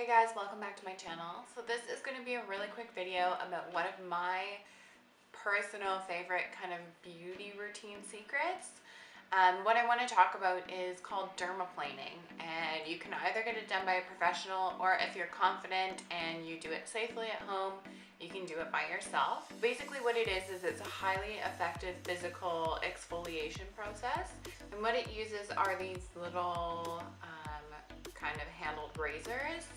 Hey guys, welcome back to my channel. So this is going to be a really quick video about one of my personal favorite kind of beauty routine secrets. What I want to talk about is called dermaplaning, and you can either get it done by a professional, or if you're confident and you do it safely at home, you can do it by yourself. Basically what it is it's a highly effective physical exfoliation process, and what it uses are these little kind of handled razors.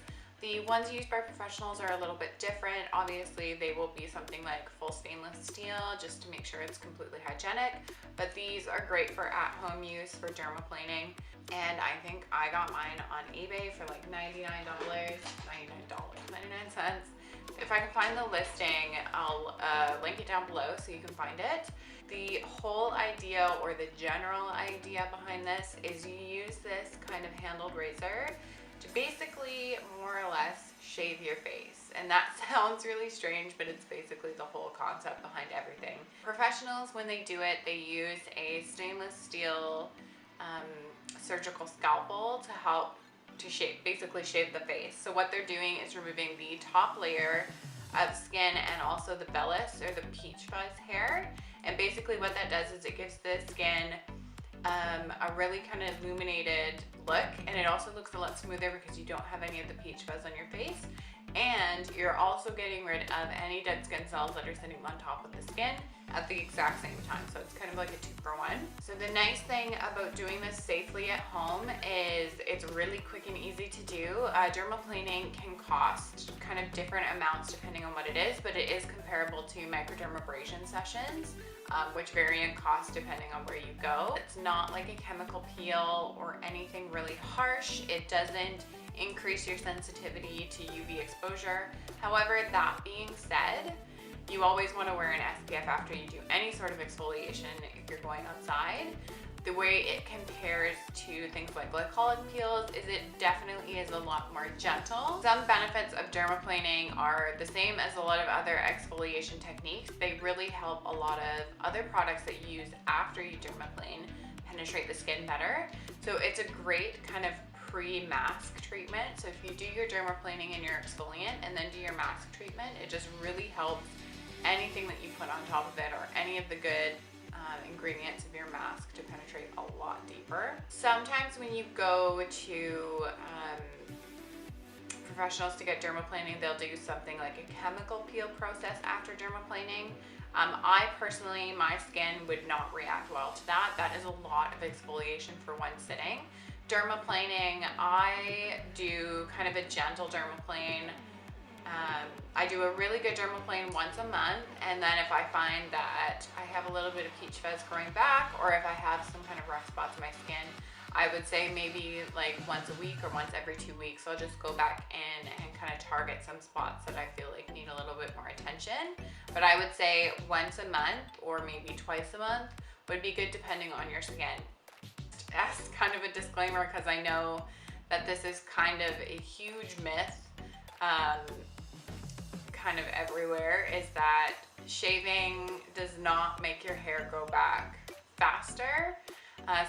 The ones used by professionals are a little bit different. Obviously, they will be something like full stainless steel just to make sure it's completely hygienic. But these are great for at-home use for dermaplaning. And I think I got mine on eBay for like $99, $99.99. If I can find the listing, I'll link it down below so you can find it. The whole idea, or the general idea behind this, is you use this kind of handled razor to basically more or less shave your face. And that sounds really strange, but it's basically the whole concept behind everything. Professionals, when they do it, they use a stainless steel surgical scalpel to help to basically shave the face. So what they're doing is removing the top layer of skin and also the vellus, or the peach fuzz hair. And basically what that does is it gives the skin a really kind of illuminated look, and it also looks a lot smoother because you don't have any of the peach fuzz on your face, and you're also getting rid of any dead skin cells that are sitting on top of the skin at the exact same time. So it's kind of like a 2-for-1. So the nice thing about doing this safely at home is it's really quick and easy to do. Dermaplaning can cost kind of different amounts depending on what it is, but it is comparable to microdermabrasion sessions, which vary in cost depending on where you go. It's not like a chemical peel or anything really harsh. It doesn't increase your sensitivity to UV exposure. However, that being said, you always want to wear an SPF after you do any sort of exfoliation if you're going outside. The way it compares to things like glycolic peels is it definitely is a lot more gentle. Some benefits of dermaplaning are the same as a lot of other exfoliation techniques. They really help a lot of other products that you use after you dermaplane penetrate the skin better. So it's a great kind of pre-mask treatment. So if you do your dermaplaning and your exfoliant and then do your mask treatment, it just really helps anything that you put on top of it, or any of the good ingredients of your mask, to penetrate a lot deeper. Sometimes when you go to professionals to get dermaplaning, they'll do something like a chemical peel process after dermaplaning. I personally, my skin would not react well to that. That is a lot of exfoliation for one sitting. Dermaplaning, I do kind of a gentle dermaplane. I do a really good dermaplane once a month, and then if I find that I have a little bit of peach fuzz growing back, or if I have some kind of rough spots in my skin, I would say maybe like once a week or once every 2 weeks, I'll just go back in and kind of target some spots that I feel like need a little bit more attention. But I would say once a month, or maybe twice a month, would be good depending on your skin. As kind of a disclaimer, because I know that this is kind of a huge myth kind of everywhere, is that shaving does not make your hair grow back faster.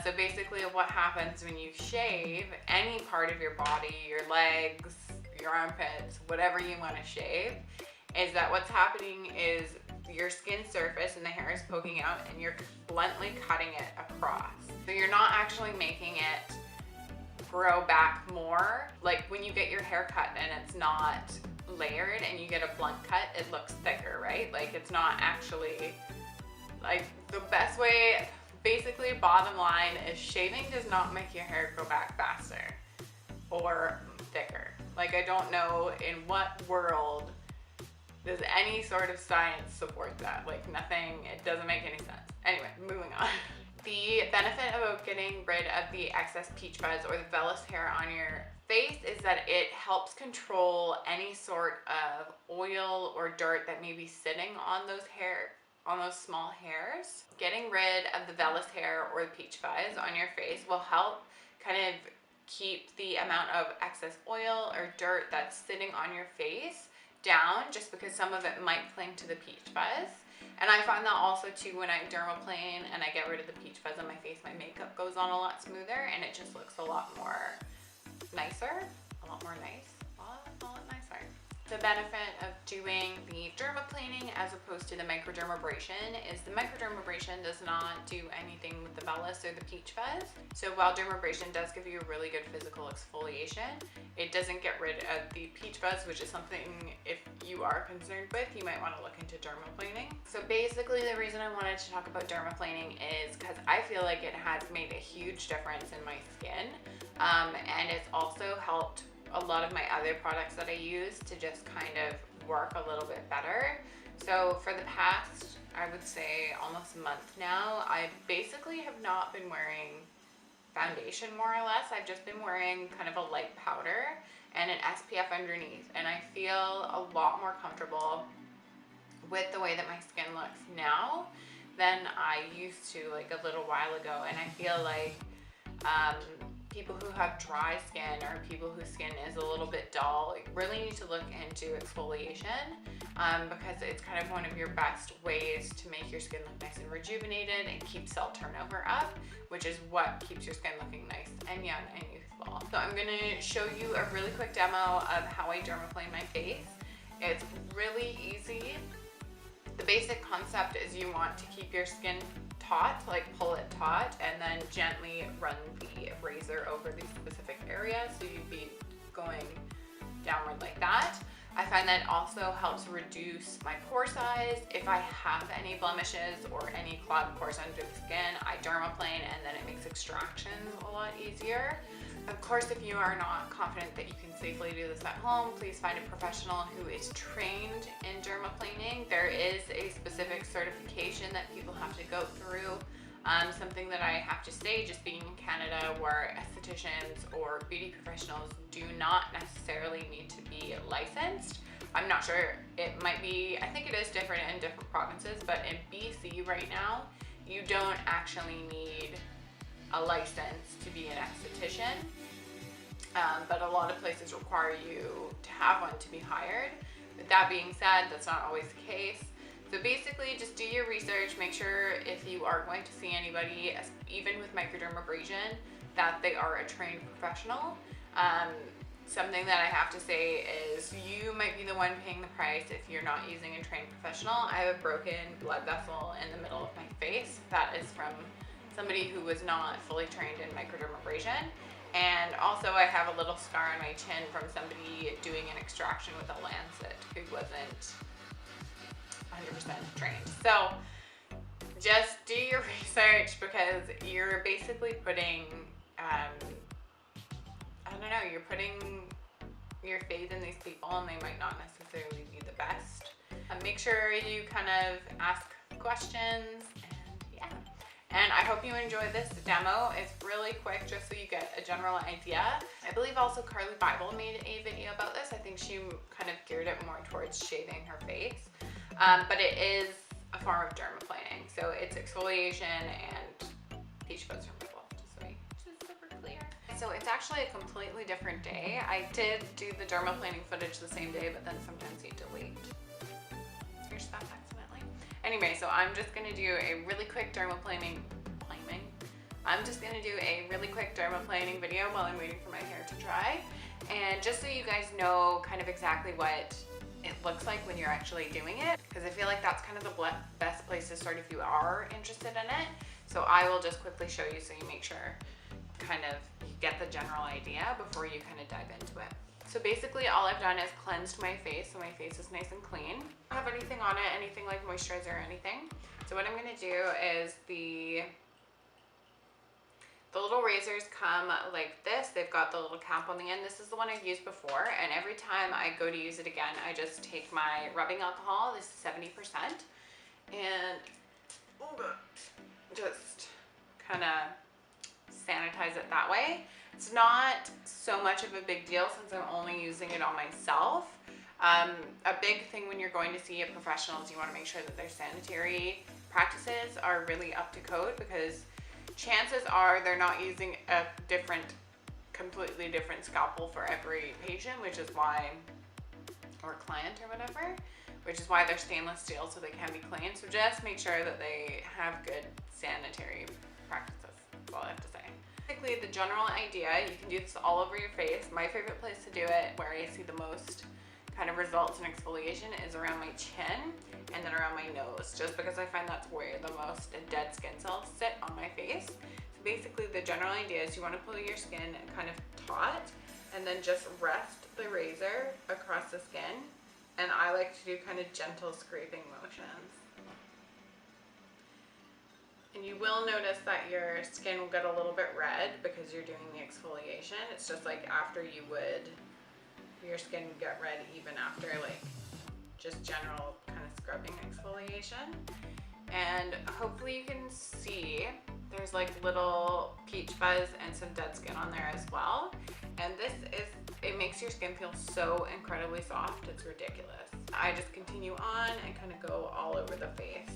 So basically what happens when you shave any part of your body, your legs, your armpits, whatever you want to shave, is that what's happening is your skin surface and the hair is poking out, and you're bluntly cutting it across. So you're not actually making it grow back more. Like when you get your hair cut and it's not layered and you get a blunt cut, it looks thicker, right? Like it's not actually, like, the best way, basically bottom line is shaving does not make your hair grow back faster or thicker. Like, I don't know in what world does any sort of science support that. Like, nothing, it doesn't make any sense. Anyway, moving on. The benefit about getting rid of the excess peach fuzz or the vellus hair on your face is that it helps control any sort of oil or dirt that may be sitting on those small hairs. Getting rid of the vellus hair or the peach fuzz on your face will help kind of keep the amount of excess oil or dirt that's sitting on your face down, just because some of it might cling to the peach fuzz. And I find that also too when I dermaplane and I get rid of the peach fuzz on my face, my makeup goes on a lot smoother and it just looks a lot more nicer, a lot more nice. benefit of doing the dermaplaning as opposed to the microdermabrasion is the microdermabrasion does not do anything with the vellus or the peach fuzz. So while dermabrasion does give you a really good physical exfoliation, it doesn't get rid of the peach fuzz, which is something, if you are concerned with, you might want to look into dermaplaning. So basically the reason I wanted to talk about dermaplaning is because I feel like it has made a huge difference in my skin, and it's also helped a lot of my other products that I use to just kind of work a little bit better. So for the past, I would say almost a month now, I basically have not been wearing foundation more or less. I've just been wearing kind of a light powder and an SPF underneath, and I feel a lot more comfortable with the way that my skin looks now than I used to like a little while ago. And I feel like people who have dry skin or people whose skin is a little bit dull really need to look into exfoliation, because it's kind of one of your best ways to make your skin look nice and rejuvenated and keep cell turnover up, which is what keeps your skin looking nice and young and youthful. So I'm going to show you a really quick demo of how I dermaplane my face. It's really easy. The basic concept is you want to keep your skin taut, like pull it taut, and then gently run the razor over these specific areas. So you'd be going downward like that. I find that also helps reduce my pore size. If I have any blemishes or any clogged pores under the skin, I dermaplane, and then it makes extractions a lot easier. Of course, if you are not confident that you can safely do this at home, please find a professional who is trained in dermaplaning. There is a specific certification that people have to go through. Something that I have to say, just being in Canada, where estheticians or beauty professionals do not necessarily need to be licensed. I'm not sure, it might be, I think it is different in different provinces, but in BC right now, you don't actually need a license to be an esthetician, but a lot of places require you to have one to be hired. With that being said, that's not always the case. So basically, just do your research, make sure if you are going to see anybody, even with microdermabrasion, that they are a trained professional. Something that I have to say is you might be the one paying the price if you're not using a trained professional. I have a broken blood vessel in the middle of my face. That is from somebody who was not fully trained in microdermabrasion. And also I have a little scar on my chin from somebody doing an extraction with a lancet who wasn't 100% trained. So just do your research, because you're basically putting, I don't know, you're putting your faith in these people and they might not necessarily be the best. Make sure you kind of ask questions, and yeah. And I hope you enjoyed this demo. It's really quick, just so you get a general idea. I believe also Carly Bible made a video about this. I think she kind of geared it more towards shaving her face. But it is a form of dermaplaning. So it's exfoliation and peach fuzz removal, just so it's super clear. So it's actually a completely different day. I did do the dermaplaning footage the same day, but then sometimes you delete your stuff accidentally. Anyway, so I'm just gonna do a really quick dermaplaning video while I'm waiting for my hair to dry. And just so you guys know kind of exactly what it looks like when you're actually doing it, because I feel like that's kind of the best place to start if you are interested in it. So I will just quickly show you so you make sure kind of you get the general idea before you kind of dive into it. So basically all I've done is cleansed my face, so my face is nice and clean. I don't have anything on it, anything like moisturizer or anything. So what I'm gonna do is the little razors come like this. They've got the little cap on the end. This is the one I've used before, and every time I go to use it again, I just take my rubbing alcohol, this is 70%, and just kind of sanitize it that way. It's not so much of a big deal since I'm only using it on myself. A big thing when you're going to see a professional is you want to make sure that their sanitary practices are really up to code, because chances are they're not using a completely different scalpel for every patient, which is why, or client or whatever, which is why they're stainless steel so they can be clean. So just make sure that they have good sanitary practices. That's all I have to say. Basically, the general idea, you can do this all over your face. My favorite place to do it, where I see the most kind of results in exfoliation is around my chin and then around my nose, just because I find that's where the most dead skin cells sit on my face. So basically the general idea is you want to pull your skin kind of taut and then just rest the razor across the skin, and I like to do kind of gentle scraping motions. And you will notice that your skin will get a little bit red because you're doing the exfoliation. It's just like after you would, your skin would get red even after like just general kind of scrubbing exfoliation. And hopefully you can see there's like little peach fuzz and some dead skin on there as well. And this is, it makes your skin feel so incredibly soft, it's ridiculous. I just continue on and kind of go all over the face.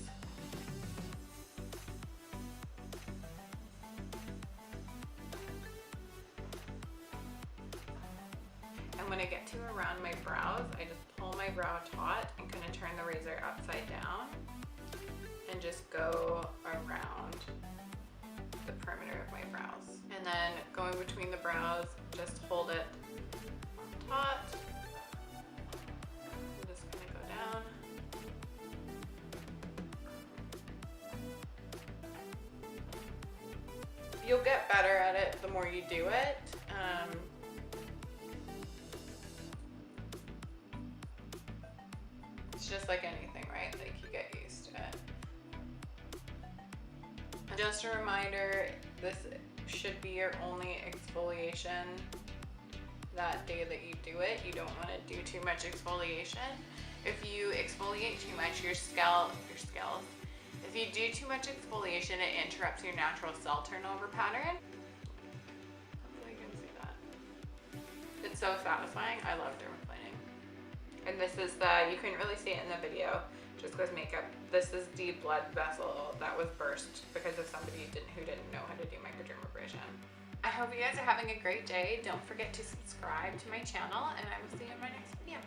And when I get to around my brows, I just pull my brow taut and kind of turn the razor upside down and just go around the perimeter of my brows. And then going between the brows, just hold it taut. I'm just gonna go down. You'll get better at it the more you do it. It's just like anything, right? Like you get used to it. Just a reminder, this should be your only exfoliation that day that you do it. You don't want to do too much exfoliation. If you exfoliate too much, your scalp, if you do too much exfoliation, it interrupts your natural cell turnover pattern. Hopefully you can see that. It's so satisfying. I love dermaplaning. And this is the, you couldn't really see it in the video, just because makeup. This is the blood vessel that was burst because of somebody who didn't know how to do microdermabrasion. I hope you guys are having a great day. Don't forget to subscribe to my channel, and I will see you in my next video.